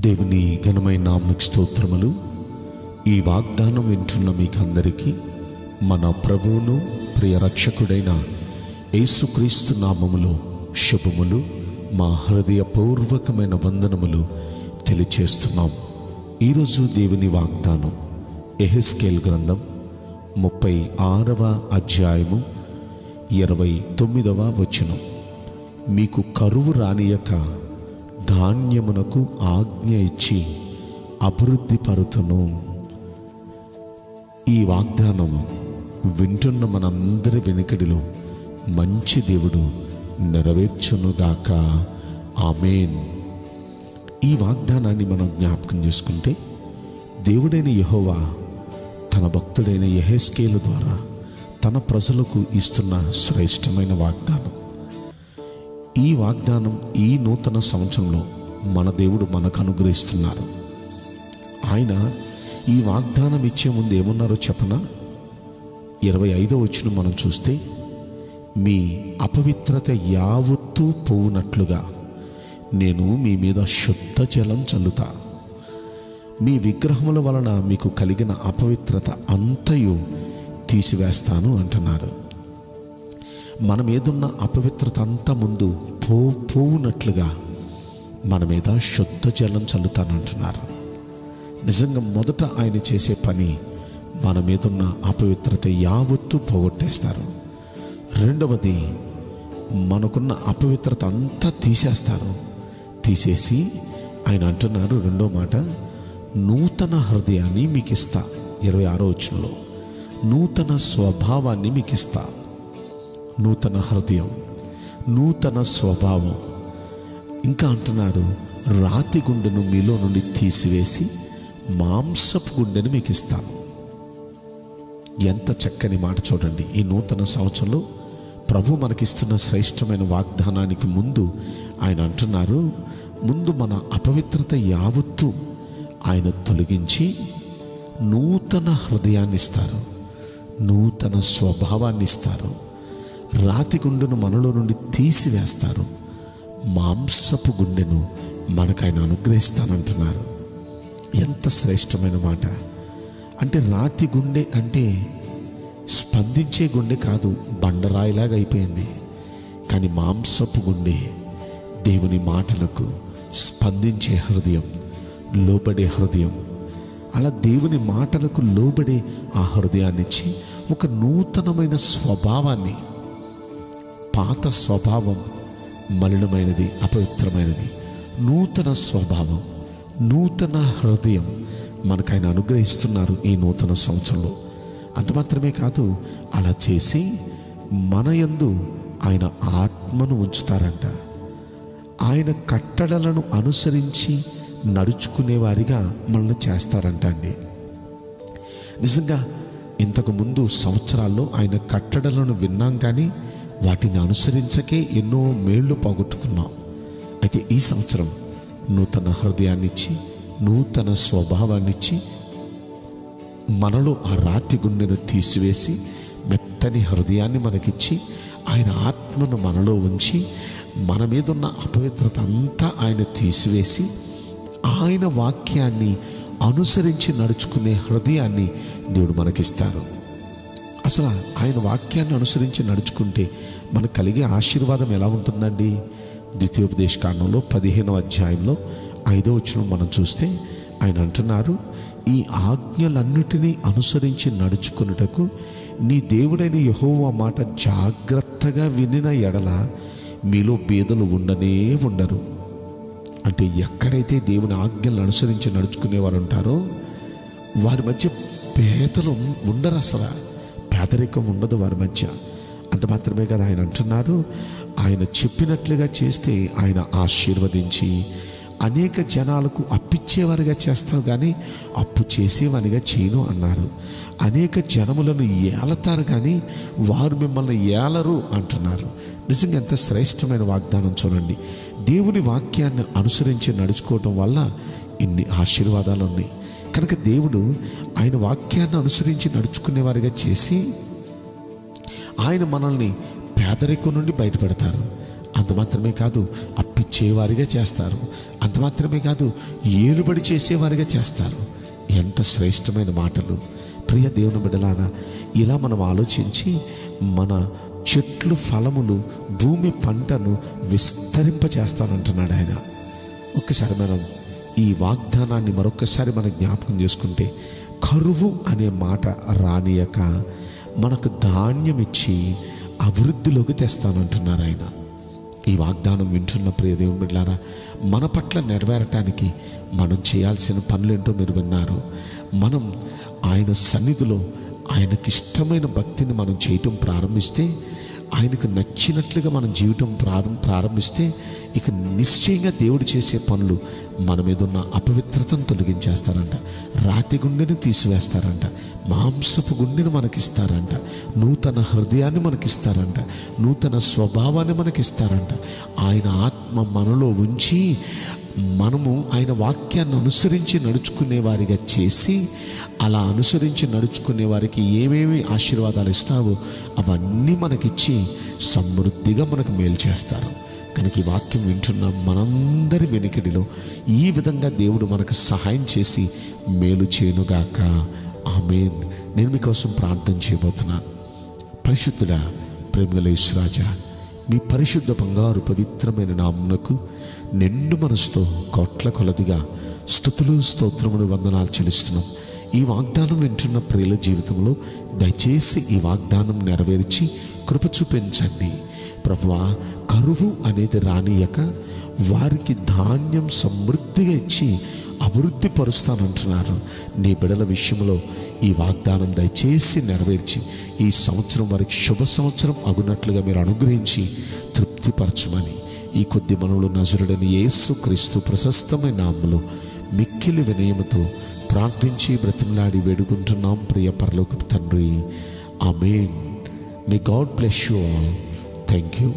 దేవుని ఘనమైన నామమునకు స్తోత్రములు. ఈ వాగ్దానం వింటున్న మీకందరికీ మన ప్రభువును ప్రియ రక్షకుడైన యేసుక్రీస్తు నామములో శుభములు, మా హృదయపూర్వకమైన వందనములు తెలియచేస్తున్నాం. ఈరోజు దేవుని వాగ్దానం యెహెజ్కేలు గ్రంథం 36వ అధ్యాయము 29వ వచనం. మీకు కరువు రానియక ధాన్యమునకు ఆజ్ఞ ఇచ్చి అభివృద్ధి పరుతును. ఈ వాగ్దానం వింటున్న మనందరి వెనుకడిలో మంచి దేవుడు నెరవేర్చునుగాక. ఆమేన్. ఈ వాగ్దానాన్ని మనం జ్ఞాపకం చేసుకుంటే, దేవుడైన యెహోవా తన భక్తుడైన యెహెజ్కేలు ద్వారా తన ప్రజలకు ఇస్తున్న శ్రేష్టమైన వాగ్దానం. ఈ వాగ్దానం ఈ నూతన సంవత్సరంలో మన దేవుడు మనకు అనుగ్రహిస్తున్నారు. ఆయన ఈ వాగ్దానం ఇచ్చే ముందు ఏమన్నారో చెప్పనా? 25వ వచనం మనం చూస్తే, మీ అపవిత్రత యావత్తూ పోవునట్లుగా నేను మీ మీద శుద్ధ జలం చల్లుతా, మీ విగ్రహముల వలన మీకు కలిగిన అపవిత్రత అంతయు తీసివేస్తాను అంటున్నారు. మన మీదున్న అపవిత్రత అంతా ముందు పోవునట్లుగా మన మీద శుద్ధ జలం చల్లుతానంటున్నారు. నిజంగా మొదట ఆయన చేసే పని మన మీదున్న అపవిత్రత యావత్తు పోగొట్టేస్తారు. రెండవది, మనకున్న అపవిత్రత అంతా తీసేస్తారు. తీసేసి ఆయన అంటున్నారు, రెండో మాట, నూతన హృదయాన్ని మీకు ఇస్తా. 26వ వచనంలో నూతన స్వభావాన్ని మీకు ఇస్తా. నూతన హృదయం, నూతన స్వభావం. ఇంకా అంటున్నారు, రాతి గుండెను మీలో నుండి తీసివేసి మాంసపు గుండెను మీకు ఇస్తాను. ఎంత చక్కని మాట చూడండి. ఈ నూతన సంవత్సరంలో ప్రభు మనకిస్తున్న శ్రేష్టమైన వాగ్దానానికి ముందు ఆయన అంటున్నారు, ముందు మన అపవిత్రత యావత్తు ఆయన తొలగించి నూతన హృదయాన్ని ఇస్తారు, నూతన స్వభావాన్ని ఇస్తారు. రాతి గుండెను మనలో నుండి తీసివేస్తారు, మాంసపు గుండెను మనకు ఆయన అనుగ్రహిస్తానంటున్నారు. ఎంత శ్రేష్టమైన మాట. అంటే రాతి గుండె అంటే స్పందించే గుండె కాదు, బండరాయిలాగా అయిపోయింది. కానీ మాంసపు గుండె దేవుని మాటలకు స్పందించే హృదయం, లోబడే హృదయం. అలా దేవుని మాటలకు లోబడే ఆ హృదయాన్ని ఇచ్చి ఒక నూతనమైన స్వభావాన్ని, పాత స్వభావం మలినమైనది, అపవిత్రమైనది, నూతన స్వభావం, నూతన హృదయం మనకు ఆయన అనుగ్రహిస్తున్నారు ఈ నూతన సంవత్సరంలో. అంత మాత్రమే కాదు, అలా చేసి మన యందు ఆయన ఆత్మను ఉంచుతారంట. ఆయన కట్టడలను అనుసరించి నడుచుకునేవారిగా మనల్ని చేస్తారంట అండి. నిజంగా ఇంతకు ముందు సంవత్సరాల్లో ఆయన కట్టడలను విన్నాం, కానీ వాటిని అనుసరించకే ఎన్నో మేళ్ళు పోగొట్టుకున్నాం. అయితే ఈ సంవత్సరం నూతన హృదయాన్ని ఇచ్చి, నూతన స్వభావాన్ని ఇచ్చి, మనలో ఆ రాతి గుండెను తీసివేసి మెత్తని హృదయాన్ని మనకిచ్చి, ఆయన ఆత్మను మనలో ఉంచి, మన మీద ఉన్న అపవిత్రత అంతా ఆయన తీసివేసి, ఆయన వాక్యాన్ని అనుసరించి నడుచుకునే హృదయాన్ని దేవుడు మనకిస్తారు. అసలు ఆయన వాక్యాన్ని అనుసరించి నడుచుకుంటే మనకు కలిగే ఆశీర్వాదం ఎలా ఉంటుందండి? ద్వితీయోపదేశకాండంలో 15వ అధ్యాయంలో 5వ వచనం మనం చూస్తే ఆయన అంటున్నారు, ఈ ఆజ్ఞలన్నిటినీ అనుసరించి నడుచుకున్నటకు నీ దేవుడైన యెహోవా మాట జాగ్రత్తగా వినిన ఎడల మీలో బేదలు ఉండనే ఉండరు. అంటే ఎక్కడైతే దేవుని ఆజ్ఞలను అనుసరించి నడుచుకునేవారు ఉంటారో వారి మధ్య పేదలు ఉండరు, అసలు పేదరికం ఉండదు వారి మధ్య. అంత మాత్రమే కదా ఆయన అంటున్నారు, ఆయన చెప్పినట్లుగా చేస్తే ఆయన ఆశీర్వదించి అనేక జనాలకు అప్పిచ్చేవారిగా చేస్తావు, కానీ అప్పు చేసేవారిగా చేయను అన్నారు. అనేక జనములను ఏలతారు, కానీ వారు మిమ్మల్ని ఏలరు అంటున్నారు. నిజంగా ఎంత శ్రేష్టమైన వాగ్దానం చూడండి. దేవుని వాక్యాన్ని అనుసరించి నడుచుకోవటం వల్ల ఇన్ని ఆశీర్వాదాలు ఉన్నాయి. కనుక దేవుడు ఆయన వాక్యాన్ని అనుసరించి నడుచుకునేవారిగా చేసి ఆయన మనల్ని పేదరికం నుండి బయటపెడతారు. అంత మాత్రమే కాదు, అప్పిచ్చే ఇచ్చేవారిగా చేస్తారు. అంత మాత్రమే కాదు, ఏలుబడి చేసేవారిగా చేస్తారు. ఎంత శ్రేష్టమైన మాటలు! ప్రియ దేవుని బిడ్డలారా, ఇలా మనం ఆలోచించి మన చెట్లు ఫలములు, భూమి పంటను విస్తరింపచేస్తానంటున్నాడు ఆయన. ఒక్కసారి మనం ఈ వాగ్దానాన్ని మరొకసారి మనం జ్ఞాపకం చేసుకుంటే, కరువు అనే మాట రానియక మనకు ధాన్యం ఇచ్చి అభివృద్ధిలోకి తెస్తానంటున్నారు ఆయన. ఈ వాగ్దానం వింటున్న ప్రియ దేవుని బిడ్డలారా, మన పట్ల నెరవేరటానికి మనం చేయాల్సిన పనులేంటో మీరు విన్నారు. మనం ఆయన సన్నిధిలో ఆయనకిష్టమైన భక్తిని మనం చేయటం ప్రారంభిస్తే, ఆయనకు నచ్చినట్లుగా మనం జీవితం ప్రారంభిస్తే, ఇక నిశ్చయంగా దేవుడు చేసే పనులు మన మీద ఉన్న అపవిత్రతను తొలగించేస్తారంట, రాతి గుండెని తీసివేస్తారంట, మాంసపు గుండెను మనకిస్తారంట, నూతన హృదయాన్ని మనకిస్తారంట, నూతన స్వభావాన్ని మనకిస్తారంట. ఆయన ఆత్మ మనలో ఉంచి మనము ఆయన వాక్యాన్ని అనుసరించి నడుచుకునే వారిగా చేసి, అలా అనుసరించి నడుచుకునే వారికి ఏమేమి ఆశీర్వాదాలు ఇస్తావో అవన్నీ మనకిచ్చి సమృద్ధిగా మనకు మేలు చేస్తారు. కనుక ఈ వాక్యం వింటున్న మనందరి వెనుకడిలో ఈ విధంగా దేవుడు మనకు సహాయం చేసి మేలు చేయనుగాక. ఆమేన్. నేను మీకోసం ప్రార్థన చేయబోతున్నాను. పరిశుద్ధుడా, ప్రేమగల యేసురాజా, మీ పరిశుద్ధ బంగారు పవిత్రమైన నామమునకు నిండు మనసుతో కోట్ల కొలదిగా స్తుతులు, స్తోత్రములు, వందనాలు చెల్లిస్తున్నాం. ఈ వాగ్దానం వింటున్న ప్రియుల జీవితంలో దయచేసి ఈ వాగ్దానం నెరవేర్చి కృప చూపించండి ప్రభువా. కరువు అనేది రానియక వారికి ధాన్యం సమృద్ధిగా ఇచ్చి అభివృద్ధి పరుస్తానంటున్నారు. నీ బిడల విషయంలో ఈ వాగ్దానం దయచేసి నెరవేర్చి ఈ సంవత్సరం వారికి శుభ సంవత్సరం అగునట్లుగా మీరు అనుగ్రహించి తృప్తిపరచమని ఈ కొద్ది మనవులు నజరుడని యేసు క్రీస్తు ప్రశస్తమైన నామములో మిక్కిలి వినయముతో ప్రార్థించి బ్రతిమలాడి వేడుకుంటున్నాం ప్రియ పరలోకపు తండ్రి. ఆమేన్. May God bless you all. Thank you.